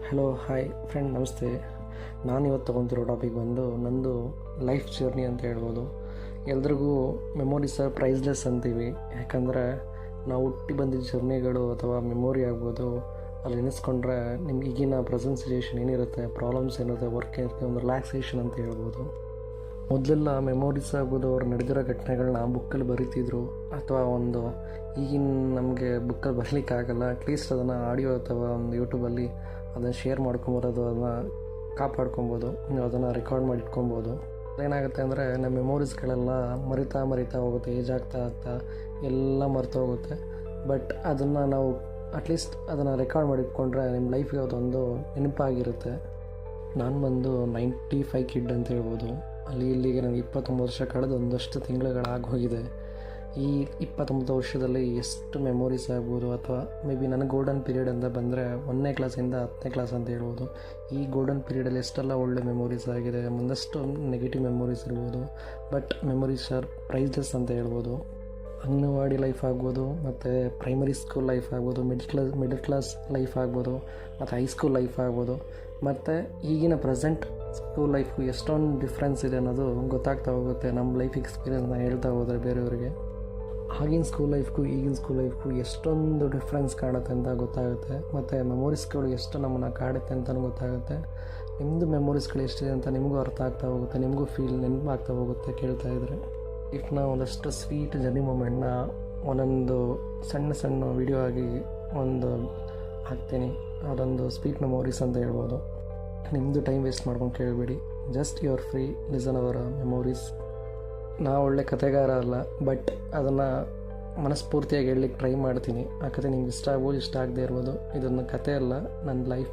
Hello hi friend, ನಮಸ್ತೆ. ನಾನಿವತ್ತು ತೊಗೊತಿರೋ topic ಬಂದು ನಂದು ಲೈಫ್ ಜರ್ನಿ ಅಂತ ಹೇಳ್ಬೋದು. ಎಲ್ರಿಗೂ ಮೆಮೊರೀಸ್ ಪ್ರೈಸ್ಲೆಸ್ ಅಂತೀವಿ, ಯಾಕಂದರೆ ನಾವು ಹುಟ್ಟಿ ಬಂದಿದ್ದ ಜರ್ನಿಗಳು ಅಥವಾ ಮೆಮೊರಿ ಆಗ್ಬೋದು. ಅಲ್ಲಿ ನೆನೆಸ್ಕೊಂಡ್ರೆ ನಿಮ್ಗೆ ಈಗಿನ ಪ್ರೆಸೆಂಟ್ ಸಿಚುಯೇಷನ್ ಏನಿರುತ್ತೆ, ಪ್ರಾಬ್ಲಮ್ಸ್ ಏನಿರುತ್ತೆ, ವರ್ಕ್ ಏನಿರುತ್ತೆ, ಒಂದು ರಿಲ್ಯಾಕ್ಸೇಷನ್ ಅಂತ ಹೇಳ್ಬೋದು. ಮೊದಲೆಲ್ಲ ಮೆಮೊರೀಸ್ ಆಗ್ಬೋದು, ಅವ್ರು ನಡೆದಿರೋ ಘಟನೆಗಳನ್ನ ಬುಕ್ಕಲ್ಲಿ ಬರೀತಿದ್ರು, ಅಥವಾ ಒಂದು ಈಗಿನ ನಮಗೆ ಬುಕ್ಕಲ್ಲಿ ಬರಲಿಕ್ಕಾಗಲ್ಲ. ಅಟ್ಲೀಸ್ಟ್ ಅದನ್ನು ಆಡಿಯೋ ಅಥವಾ ಒಂದು ಯೂಟ್ಯೂಬಲ್ಲಿ ಅದನ್ನು ಶೇರ್ ಮಾಡ್ಕೊಬೋದು, ಅದನ್ನು ಕಾಪಾಡ್ಕೊಬೋದು, ಅದನ್ನು ರೆಕಾರ್ಡ್ ಮಾಡಿ ಇಟ್ಕೊಬೋದು. ಏನಾಗುತ್ತೆ ಅಂದರೆ ನಮ್ಮ ಮೆಮೊರೀಸ್ಗಳೆಲ್ಲ ಮರಿತಾ ಹೋಗುತ್ತೆ, ಏಜ್ ಆಗ್ತಾ ಎಲ್ಲ ಮರೆತು ಹೋಗುತ್ತೆ. ಬಟ್ ಅದನ್ನು ನಾವು ಅಟ್ಲೀಸ್ಟ್ ಅದನ್ನು ರೆಕಾರ್ಡ್ ಮಾಡಿ ಇಟ್ಕೊಂಡ್ರೆ ನಿಮ್ಮ ಲೈಫಿಗೆ ಅದೊಂದು ನೆನಪಾಗಿರುತ್ತೆ. ನಾನು ಬಂದು 95 ಕಿಡ್ ಅಂತ ಹೇಳ್ಬೋದು. ಇಲ್ಲಿಗೆ ನನಗೆ 29 ವರ್ಷ ಕಳೆದು ಒಂದಷ್ಟು ತಿಂಗಳುಗಳಾಗೋಗಿದೆ. ಈ 29 ವರ್ಷದಲ್ಲಿ ಎಷ್ಟು ಮೆಮೊರೀಸ್ ಆಗ್ಬೋದು, ಅಥವಾ ಮೇ ಬಿ ನನಗೆ ಗೋಲ್ಡನ್ ಪೀರಿಯಡ್ ಅಂತ ಬಂದರೆ 1ನೇ ಕ್ಲಾಸಿಂದ 10ನೇ ಕ್ಲಾಸ್ ಅಂತ ಹೇಳ್ಬೋದು. ಈ ಗೋಲ್ಡನ್ ಪೀರಿಯಡಲ್ಲಿ ಎಷ್ಟೆಲ್ಲ ಒಳ್ಳೆ ಮೆಮೊರೀಸ್ ಆಗಿದೆ, ಮುಂದಷ್ಟು ನೆಗೆಟಿವ್ ಮೆಮೊರೀಸ್ ಇರ್ಬೋದು. ಬಟ್ ಮೆಮೊರೀಸ್ ಆರ್ ಪ್ರೈಸ್ಲೆಸ್ ಅಂತ ಹೇಳ್ಬೋದು. ಅಂಗನವಾಡಿ ಲೈಫ್ ಆಗ್ಬೋದು, ಮತ್ತು ಪ್ರೈಮರಿ ಸ್ಕೂಲ್ ಲೈಫ್ ಆಗ್ಬೋದು, ಮಿಡಲ್ ಕ್ಲಾಸ್ ಲೈಫ್ ಆಗ್ಬೋದು, ಮತ್ತು ಹೈಸ್ಕೂಲ್ ಲೈಫ್ ಆಗ್ಬೋದು, ಮತ್ತು ಈಗಿನ ಪ್ರೆಸೆಂಟ್ ಸ್ಕೂಲ್ ಲೈಫ್ಗೂ ಎಷ್ಟೊಂದು ಡಿಫ್ರೆನ್ಸ್ ಇದೆ ಅನ್ನೋದು ಗೊತ್ತಾಗ್ತಾ ಹೋಗುತ್ತೆ. ನಮ್ಮ ಲೈಫ್ ಎಕ್ಸ್ಪೀರಿಯನ್ಸ್ನ ಹೇಳ್ತಾ ಹೋದರೆ ಬೇರೆಯವರಿಗೆ ಆಗಿನ ಸ್ಕೂಲ್ ಲೈಫ್ಗೂ ಈಗಿನ ಸ್ಕೂಲ್ ಲೈಫ್ಗೂ ಎಷ್ಟೊಂದು ಡಿಫ್ರೆನ್ಸ್ ಕಾಣುತ್ತೆ ಅಂತ ಗೊತ್ತಾಗುತ್ತೆ. ಮತ್ತು ಮೆಮೊರೀಸ್ಗಳು ಎಷ್ಟು ನಮ್ಮನ್ನು ಕಾಡುತ್ತೆ ಅಂತಲೂ ಗೊತ್ತಾಗುತ್ತೆ. ನಿಮ್ಮದು ಮೆಮೊರೀಸ್ಗಳು ಎಷ್ಟಿದೆ ಅಂತ ನಿಮಗೂ ಅರ್ಥ ಆಗ್ತಾ ಹೋಗುತ್ತೆ, ನಿಮಗೂ ನೆನಪಾಗ್ತಾ ಹೋಗುತ್ತೆ ಕೇಳ್ತಾ ಇದ್ದರೆ. ಇಫ್ನ ಒಂದಷ್ಟು ಸ್ವೀಟ್ ಜರ್ನಿ ಮೂಮೆಂಟ್ನ ಒಂದೊಂದು ಸಣ್ಣ ವಿಡಿಯೋ ಆಗಿ ಒಂದು ಹಾಕ್ತೀನಿ. ಅದೊಂದು ಸ್ವೀಟ್ ಮೆಮೊರೀಸ್ ಅಂತ ಹೇಳ್ಬೋದು. ನಿಮ್ಮದು ಟೈಮ್ ವೇಸ್ಟ್ ಮಾಡ್ಕೊಂಡು ಕೇಳಬೇಡಿ, just your free listen our memories. ನಾವು ಒಳ್ಳೆ ಕಥೆಗಾರ ಅಲ್ಲ, ಬಟ್ ಅದನ್ನು ಮನಸ್ಫೂರ್ತಿಯಾಗಿ ಹೇಳಲಿಕ್ಕೆ ಟ್ರೈ ಮಾಡ್ತೀನಿ. ಆ ಕಥೆ ನಿಮ್ಗೆ ಇಷ್ಟ ಆಗ್ಬೋದು, ಇಷ್ಟ ಆಗದೆ ಇರ್ಬೋದು. ಇದನ್ನು ಕಥೆ ಅಲ್ಲ, ನನ್ನ ಲೈಫ್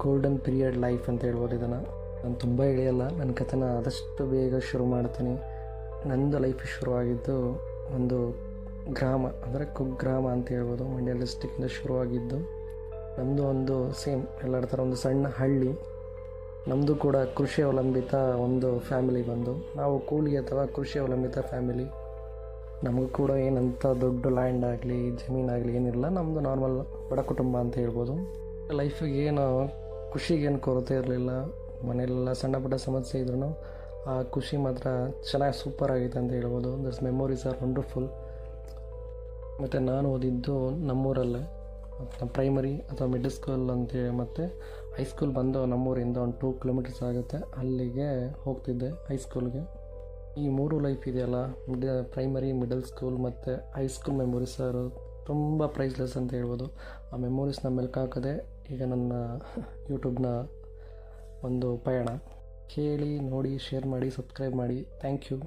ಗೋಲ್ಡನ್ ಪೀರಿಯಡ್ ಲೈಫ್ ಅಂತ ಹೇಳ್ಬೋದು. ಇದನ್ನು ನಾನು ತುಂಬ ಎಳೆಯಲ್ಲ, ನನ್ನ ಕಥೆನ ಆದಷ್ಟು ಬೇಗ ಶುರು ಮಾಡ್ತೀನಿ. ನಂದು ಲೈಫ್ ಶುರುವಾಗಿದ್ದು ಒಂದು ಗ್ರಾಮ, ಅಂದರೆ ಕುಗ್ರಾಮ ಅಂತ ಹೇಳ್ಬೋದು. ಮಂಡ್ಯ ಡಿಸ್ಟಿಕ್ಕಿಂದ ಶುರುವಾಗಿದ್ದು. ನಮ್ಮದು ಒಂದು ಸೇಮ್ ಎಲ್ಲರ ಥರ ಒಂದು ಸಣ್ಣ ಹಳ್ಳಿ. ನಮ್ಮದು ಕೂಡ ಕೃಷಿ ಅವಲಂಬಿತ ಒಂದು ಫ್ಯಾಮಿಲಿ ಬಂದು. ನಾವು ಕೂಲಿ ಅಥವಾ ಕೃಷಿ ಅವಲಂಬಿತ ಫ್ಯಾಮಿಲಿ. ನಮಗೂ ಕೂಡ ಏನಂತ ದೊಡ್ಡ ಲ್ಯಾಂಡ್ ಆಗಲಿ ಜಮೀನಾಗಲಿ ಏನಿಲ್ಲ. ನಮ್ಮದು ನಾರ್ಮಲ್ ಬಡ ಕುಟುಂಬ ಅಂತ ಹೇಳ್ಬೋದು. ಲೈಫಿಗೆ ಏನು ಖುಷಿಗೇನು ಕೊರತೆ ಇರಲಿಲ್ಲ. ಮನೆಯಲ್ಲೆಲ್ಲ ಸಣ್ಣ ಪುಟ್ಟ ಸಮಸ್ಯೆ ಇದ್ರೂ ಆ ಖುಷಿ ಮಾತ್ರ ಚೆನ್ನಾಗಿ ಸೂಪರ್ ಆಗೈತೆ ಅಂತ ಹೇಳ್ಬೋದು. That's memories R wonderful. ಮತ್ತು ನಾನು ಓದಿದ್ದು ನಮ್ಮೂರಲ್ಲೇ. ಪ್ರೈಮರಿ ಅಥವಾ ಮಿಡಲ್ ಸ್ಕೂಲ್ ಅಂತೇಳಿ, ಮತ್ತು ಹೈಸ್ಕೂಲ್ ಬಂದು ನಮ್ಮೂರಿಂದ ಒಂದು 2 ಕಿಲೋಮೀಟರ್ಸ್ ಆಗುತ್ತೆ. ಅಲ್ಲಿಗೆ ಹೋಗ್ತಿದ್ದೆ ಹೈಸ್ಕೂಲ್ಗೆ. ಈ 3 ಲೈಫ್ ಇದೆಯಲ್ಲ, ಪ್ರೈಮರಿ, ಮಿಡಲ್ ಸ್ಕೂಲ್ ಮತ್ತು ಹೈಸ್ಕೂಲ್ ಮೆಮೊರೀಸ್ ತುಂಬ ಪ್ರೈಸ್ಲೆಸ್ ಅಂತ ಹೇಳ್ಬೋದು. ಆ ಮೆಮೊರೀಸ್ನ ಮೆಲ್ಕಾಕದೆ ಈಗ ನನ್ನ ಯೂಟ್ಯೂಬ್ನ ಒಂದು ಪಯಣ. ಕೇಳಿ, ನೋಡಿ, ಶೇರ್ ಮಾಡಿ, ಸಬ್ಸ್ಕ್ರೈಬ್ ಮಾಡಿ. Thank you.